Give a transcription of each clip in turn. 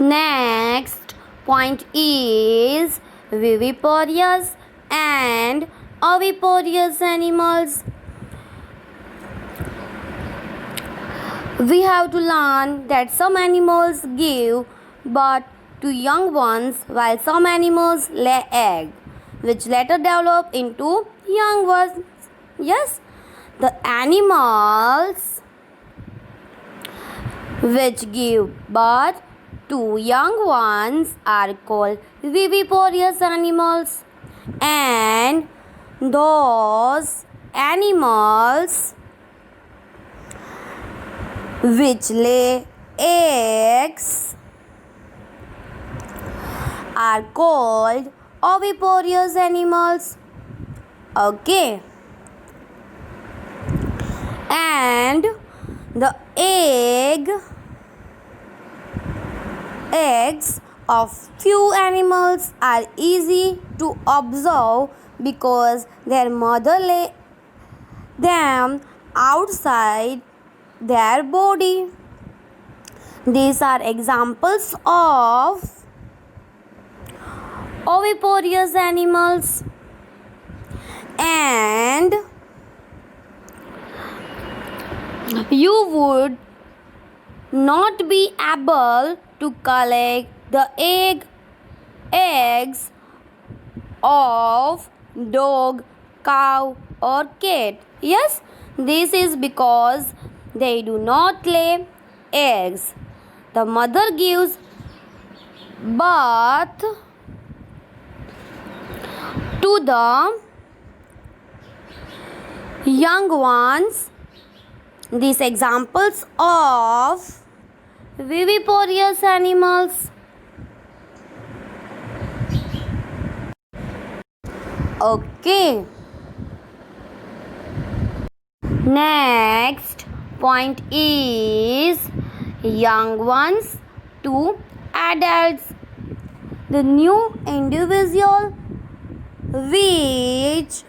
Next point is viviparous and oviparous animals. We have to learn that some animals give birth to young ones while some animals lay eggs, which later develop into young ones. Yes, the animals which give birth to young ones are called viviparous animals, and those animals which lay eggs are called oviparous animals. Okay, and the eggs of few animals are easy to observe because their mother lay them outside their body. These are examples of oviparous animals, and you would not be able to collect the eggs of dog, cow or cat. Yes, this is because they do not lay eggs. The mother gives birth to the young ones. These examples of viviparous animals. Okay. Next point is young ones to adults. The new individual which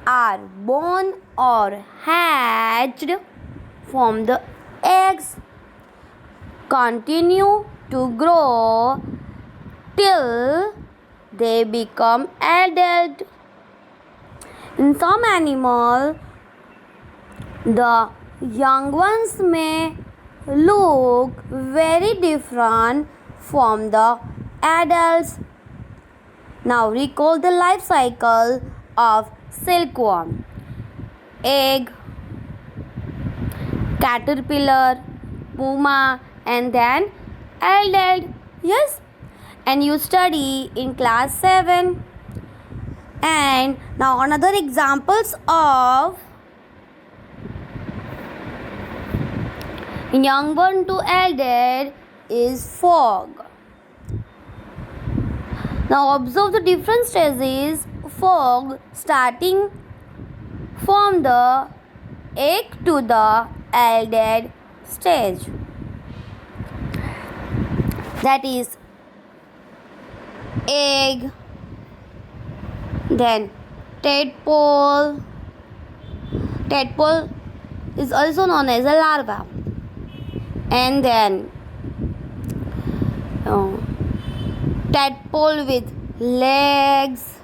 are born or hatched from the eggs continue to grow till they become adult. In some animals, the young ones may look very different from the adults. Now recall the life cycle of silkworm: egg, caterpillar, puma, and then adult. Yes, and you study in class 7. And now another examples of young one to adult is frog. Now observe the different stages of frog starting from the egg to the adult stage. That is egg, then tadpole. Tadpole is also known as a larva, and then tadpole with legs,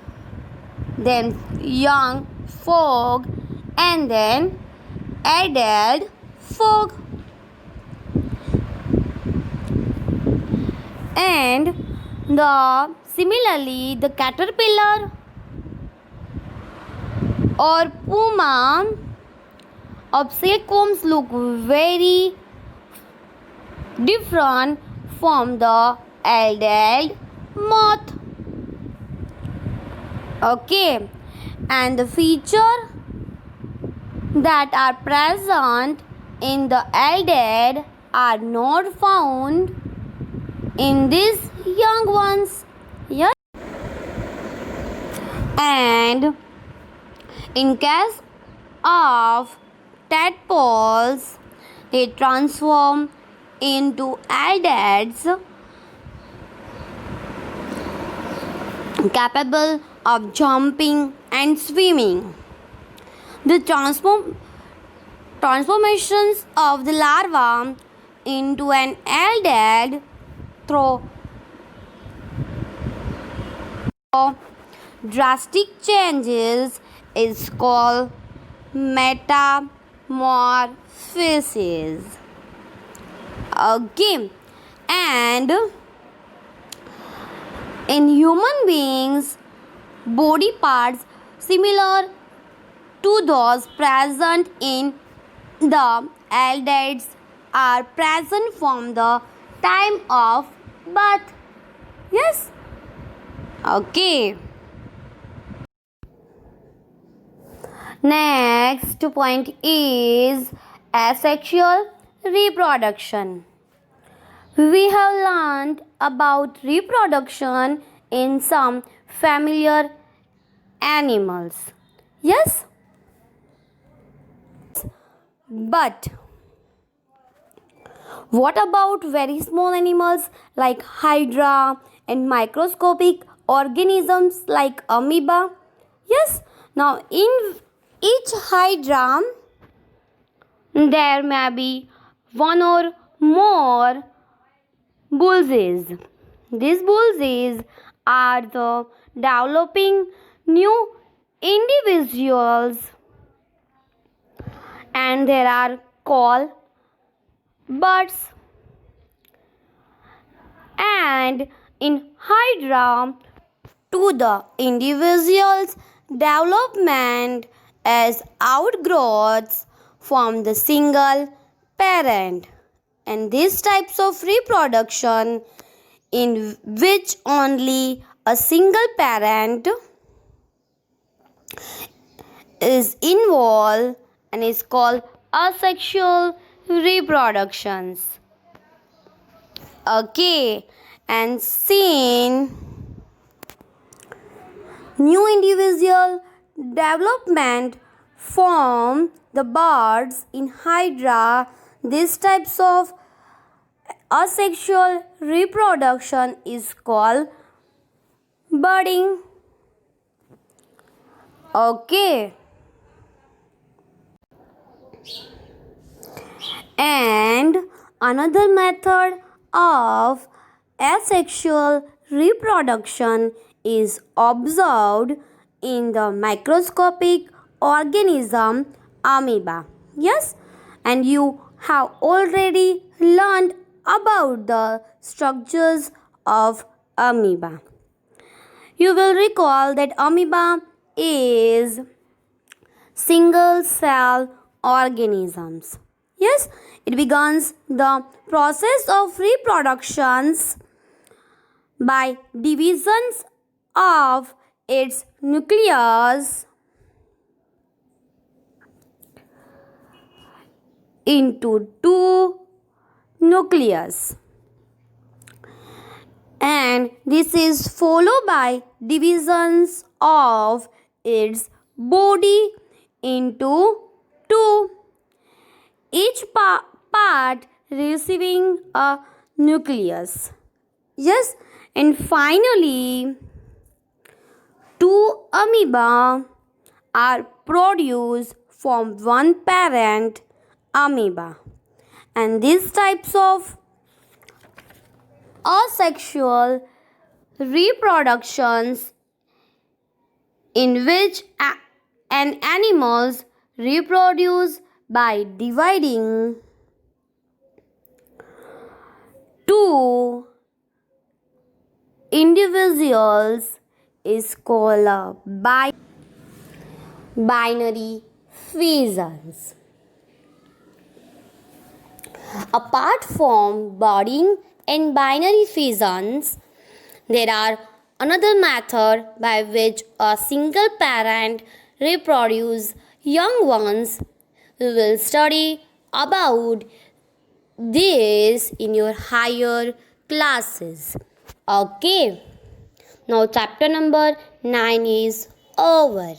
then young frog, and then adult frog. And similarly the caterpillar or puma of silkworms look very different from the adult moth. Okay, and the feature that are present in the adult are not found in these young ones. Yes, and in case of tadpoles, they transform into adults capable of jumping and swimming. The transformations of the larva into an adult through drastic changes is called metamorphosis. Okay, and in human beings, body parts similar to those present in the adults are present from the time of birth. Yes. Okay. Next point is asexual reproduction. We have learned about reproduction in some familiar animals. Yes? But what about very small animals like hydra and microscopic organisms like amoeba? Yes. Now, in each hydra, there may be one or more bulls. These bulls are the developing new individuals, and they are called buds. And in hydra, to the individual's development as outgrowths from the single parent. And these types of reproduction in which only a single parent is involved and is called asexual reproductions. Okay, and since new individual development from the birds in hydra, these types of asexual reproduction is called budding. Okay, and another method of asexual reproduction is observed in the microscopic organism amoeba. Yes, and you have already learned about the structures of amoeba. You will recall that amoeba is single cell organisms. Yes, it begins the process of reproductions by divisions of its nucleus into two nucleus, and this is followed by divisions of its body into two, each part receiving a nucleus. Yes, and finally, two amoeba are produced from one parent amoeba, and these types of asexual reproductions in which an animals reproduce by dividing two individuals is called a binary fissions. Apart from budding and binary fissions, there are another method by which a single parent reproduce young ones. We will study about this in your higher classes. Okay. Now chapter number 9 is over.